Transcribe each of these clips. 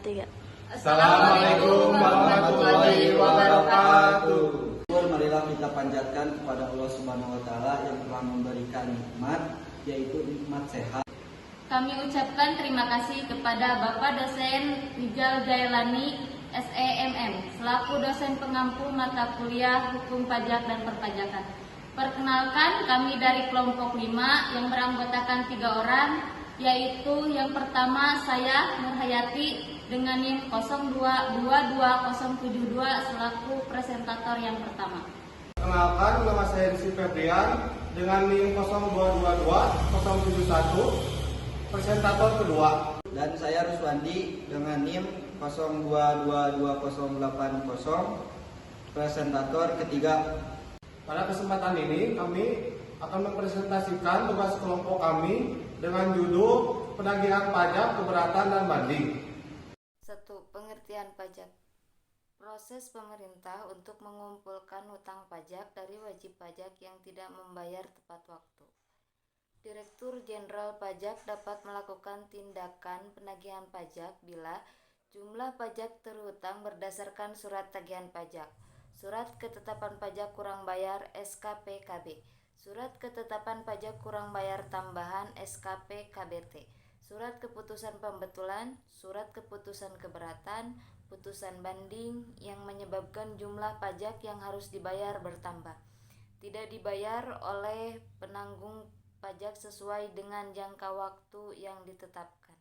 3. Assalamualaikum warahmatullahi wabarakatuh. Marilah kita panjatkan kepada Allah Subhanahu wa taala yang telah memberikan nikmat, yaitu nikmat sehat. Kami ucapkan terima kasih kepada Bapak Dosen Rijal Jailani SEMM selaku dosen pengampu mata kuliah Hukum Pajak dan Perpajakan. Perkenalkan, kami dari kelompok 5 yang beranggotakan 3 orang, yaitu yang pertama saya Nurhayati dengan NIM 0222072 selaku presentator yang pertama. Perkenalkan, nama saya Rizky Febrian dengan NIM 0222071, presentator kedua. Dan saya Ruswandi dengan NIM 0222080, presentator ketiga. Pada kesempatan ini kami akan mempresentasikan tugas kelompok kami dengan judul Penagihan Pajak, Keberatan dan Banding. 1. Pengertian pajak. Proses pemerintah untuk mengumpulkan hutang pajak dari wajib pajak yang tidak membayar tepat waktu. Direktur Jenderal Pajak dapat melakukan tindakan penagihan pajak bila jumlah pajak terhutang berdasarkan surat tagihan pajak, surat ketetapan pajak kurang bayar SKPKB, surat ketetapan pajak kurang bayar tambahan SKPKBT, surat keputusan pembetulan, surat keputusan keberatan, putusan banding yang menyebabkan jumlah pajak yang harus dibayar bertambah, tidak dibayar oleh penanggung pajak sesuai dengan jangka waktu yang ditetapkan.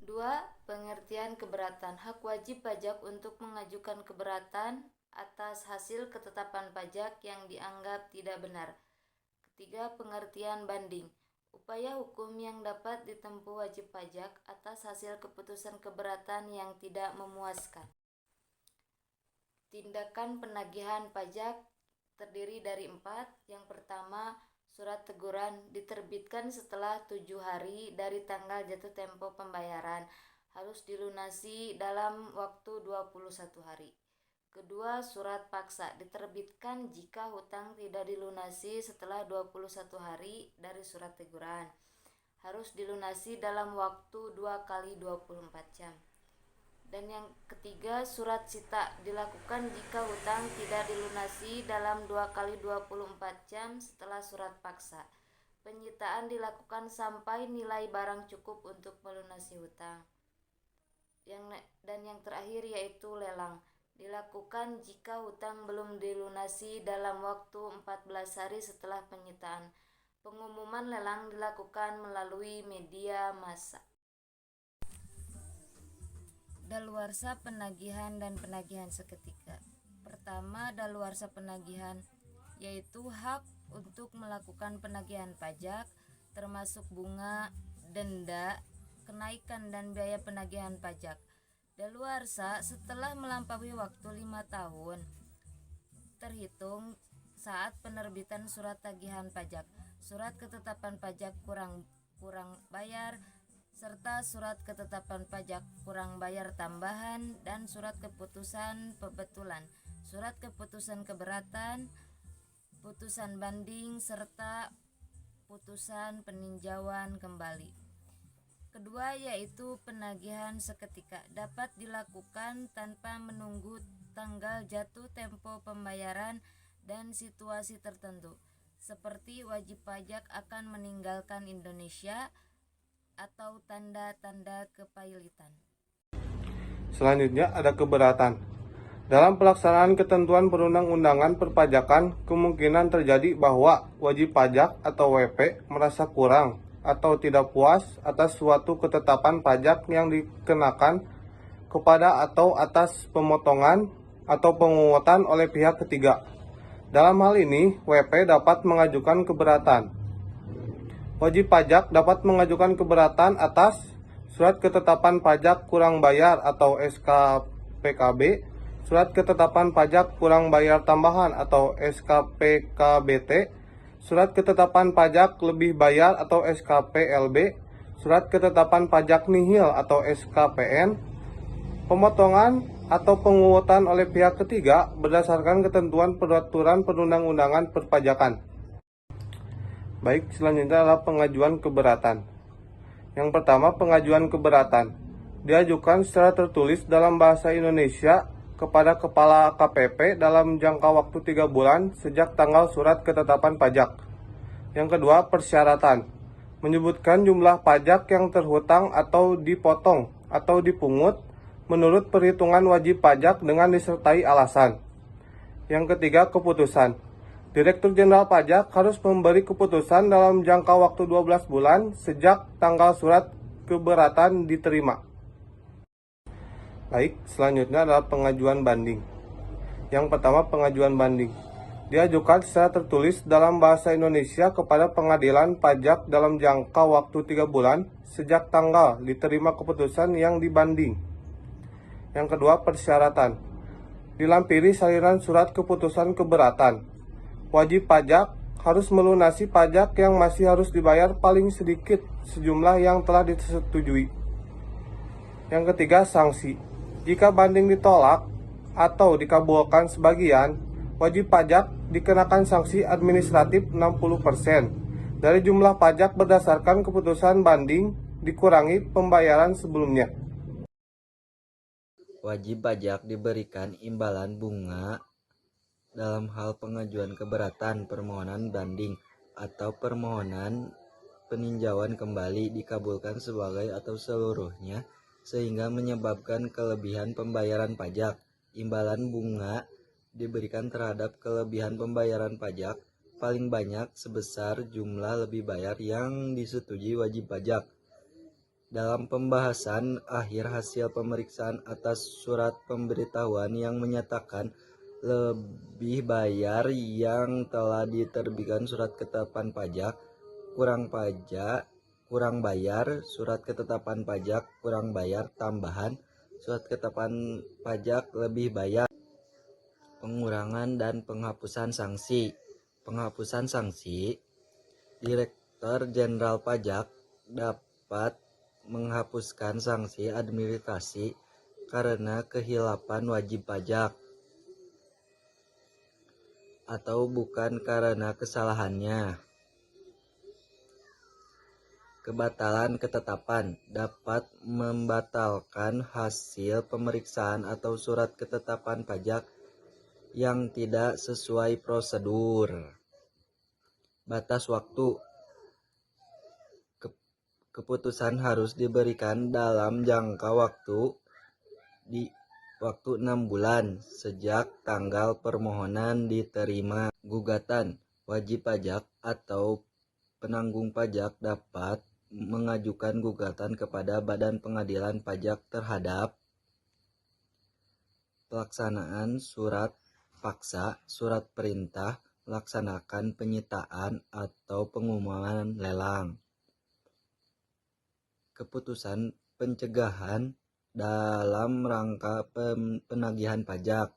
2. Pengertian keberatan. Hak wajib pajak untuk mengajukan keberatan atas hasil ketetapan pajak yang dianggap tidak benar. 3. Pengertian banding. Upaya hukum yang dapat ditempuh wajib pajak atas hasil keputusan keberatan yang tidak memuaskan. Tindakan penagihan pajak terdiri dari 4. Yang pertama, surat teguran diterbitkan setelah 7 hari dari tanggal jatuh tempo pembayaran, harus dilunasi dalam waktu 21 hari. Kedua, surat paksa diterbitkan jika hutang tidak dilunasi setelah 21 hari dari surat teguran. Harus dilunasi dalam waktu 2 kali 24 jam. Dan yang ketiga, surat sita dilakukan jika hutang tidak dilunasi dalam 2 kali 24 jam setelah surat paksa. Penyitaan dilakukan sampai nilai barang cukup untuk melunasi hutang. Dan yang terakhir yaitu lelang. Dilakukan jika hutang belum dilunasi dalam waktu 14 hari setelah penyitaan. Pengumuman lelang dilakukan melalui media massa. Daluarsa penagihan dan penagihan seketika. Pertama, daluarsa penagihan, yaitu hak untuk melakukan penagihan pajak, termasuk bunga, denda, kenaikan dan biaya penagihan pajak. Daluarsa setelah melampaui waktu 5 tahun terhitung saat penerbitan surat tagihan pajak, surat ketetapan pajak kurang bayar, serta surat ketetapan pajak kurang bayar tambahan, dan surat keputusan pembetulan, surat keputusan keberatan, putusan banding, serta putusan peninjauan kembali. Kedua, yaitu penagihan seketika, dapat dilakukan tanpa menunggu tanggal jatuh tempo pembayaran dan situasi tertentu, seperti wajib pajak akan meninggalkan Indonesia atau tanda-tanda kepailitan. Selanjutnya ada keberatan. Dalam pelaksanaan ketentuan perundang-undangan perpajakan, kemungkinan terjadi bahwa wajib pajak atau WP merasa kurang atau tidak puas atas suatu ketetapan pajak yang dikenakan kepada atau atas pemotongan atau pengungutan oleh pihak ketiga. Dalam hal ini, WP dapat mengajukan keberatan. Wajib pajak dapat mengajukan keberatan atas surat ketetapan pajak kurang bayar atau SKPKB, surat ketetapan pajak kurang bayar tambahan atau SKPKBT, surat ketetapan pajak lebih bayar atau SKPLB, surat ketetapan pajak nihil atau SKPN, pemotongan atau pengungutan oleh pihak ketiga berdasarkan ketentuan peraturan perundang-undangan perpajakan. Baik, selanjutnya adalah pengajuan keberatan. Yang pertama, pengajuan keberatan. diajukan secara tertulis dalam bahasa Indonesia kepada Kepala KPP dalam jangka waktu 3 bulan sejak tanggal surat ketetapan pajak. Yang kedua, persyaratan. Menyebutkan jumlah pajak yang terhutang atau dipotong atau dipungut menurut perhitungan wajib pajak dengan disertai alasan. Yang ketiga, keputusan. Direktur Jenderal Pajak harus memberi keputusan dalam jangka waktu 12 bulan sejak tanggal surat keberatan diterima. Baik, selanjutnya adalah pengajuan banding. Yang pertama, pengajuan banding. Diajukan secara tertulis dalam bahasa Indonesia kepada pengadilan pajak dalam jangka waktu 3 bulan sejak tanggal diterima keputusan yang dibanding. Yang kedua, persyaratan. Dilampiri salinan surat keputusan keberatan. Wajib pajak harus melunasi pajak yang masih harus dibayar paling sedikit sejumlah yang telah disetujui. Yang ketiga, sanksi. Jika banding ditolak atau dikabulkan sebagian, wajib pajak dikenakan sanksi administratif 60% dari jumlah pajak berdasarkan keputusan banding dikurangi pembayaran sebelumnya. Wajib pajak diberikan imbalan bunga dalam hal pengajuan keberatan permohonan banding atau permohonan peninjauan kembali dikabulkan sebagai atau seluruhnya sehingga menyebabkan kelebihan pembayaran pajak. Imbalan bunga diberikan terhadap kelebihan pembayaran pajak paling banyak sebesar jumlah lebih bayar yang disetujui wajib pajak. Dalam pembahasan akhir hasil pemeriksaan atas surat pemberitahuan yang menyatakan lebih bayar yang telah diterbitkan surat ketetapan pajak, kurang bayar, surat ketetapan pajak, kurang bayar, tambahan, surat ketetapan pajak, lebih bayar. Pengurangan dan penghapusan sanksi. Penghapusan sanksi, Direktur Jenderal Pajak dapat menghapuskan sanksi administrasi karena kehilapan wajib pajak atau bukan karena kesalahannya. Kebatalan ketetapan dapat membatalkan hasil pemeriksaan atau surat ketetapan pajak yang tidak sesuai prosedur. Batas waktu. Keputusan harus diberikan dalam jangka waktu 6 bulan sejak tanggal permohonan diterima. Gugatan. Wajib pajak atau penanggung pajak dapat mengajukan gugatan kepada Badan Pengadilan Pajak terhadap pelaksanaan surat paksa, surat perintah, melaksanakan penyitaan atau pengumuman lelang. Keputusan pencegahan dalam rangka penagihan pajak.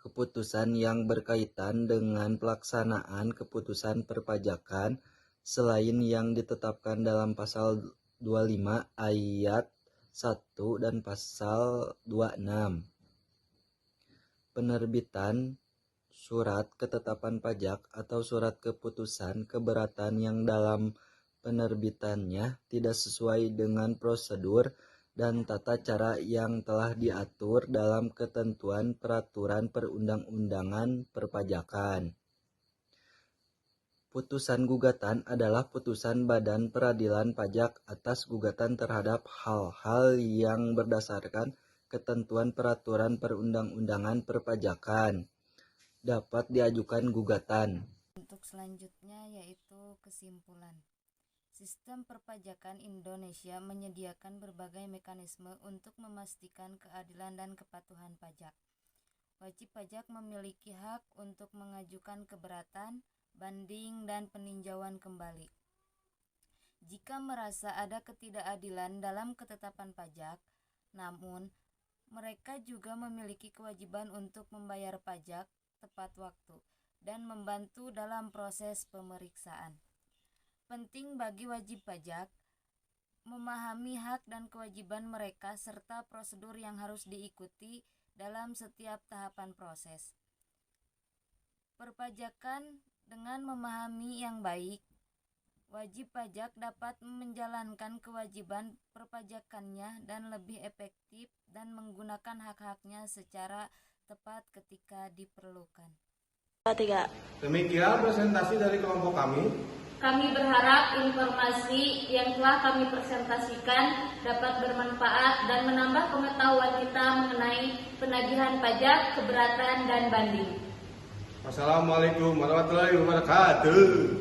Keputusan yang berkaitan dengan pelaksanaan keputusan perpajakan selain yang ditetapkan dalam pasal 25 ayat 1 dan pasal 26. Penerbitan surat ketetapan pajak atau surat keputusan keberatan yang dalam penerbitannya tidak sesuai dengan prosedur dan tata cara yang telah diatur dalam ketentuan peraturan perundang-undangan perpajakan. Putusan gugatan adalah putusan Badan Peradilan Pajak atas gugatan terhadap hal-hal yang berdasarkan ketentuan peraturan perundang-undangan perpajakan. Dapat diajukan gugatan. Untuk selanjutnya yaitu kesimpulan. Sistem perpajakan Indonesia menyediakan berbagai mekanisme untuk memastikan keadilan dan kepatuhan pajak. Wajib pajak memiliki hak untuk mengajukan keberatan, banding, dan peninjauan kembali. Jika merasa ada ketidakadilan dalam ketetapan pajak, namun mereka juga memiliki kewajiban untuk membayar pajak tepat waktu dan membantu dalam proses pemeriksaan. Penting bagi wajib pajak memahami hak dan kewajiban mereka serta prosedur yang harus diikuti dalam setiap tahapan proses. Perpajakan dengan memahami yang baik Wajib pajak dapat menjalankan kewajiban perpajakannya dan lebih efektif dan menggunakan hak-haknya secara tepat ketika diperlukan. Demikian presentasi dari kelompok kami. Kami berharap informasi yang telah kami presentasikan dapat bermanfaat dan menambah pengetahuan kita mengenai penagihan pajak, keberatan, dan banding. Wassalamualaikum warahmatullahi wabarakatuh.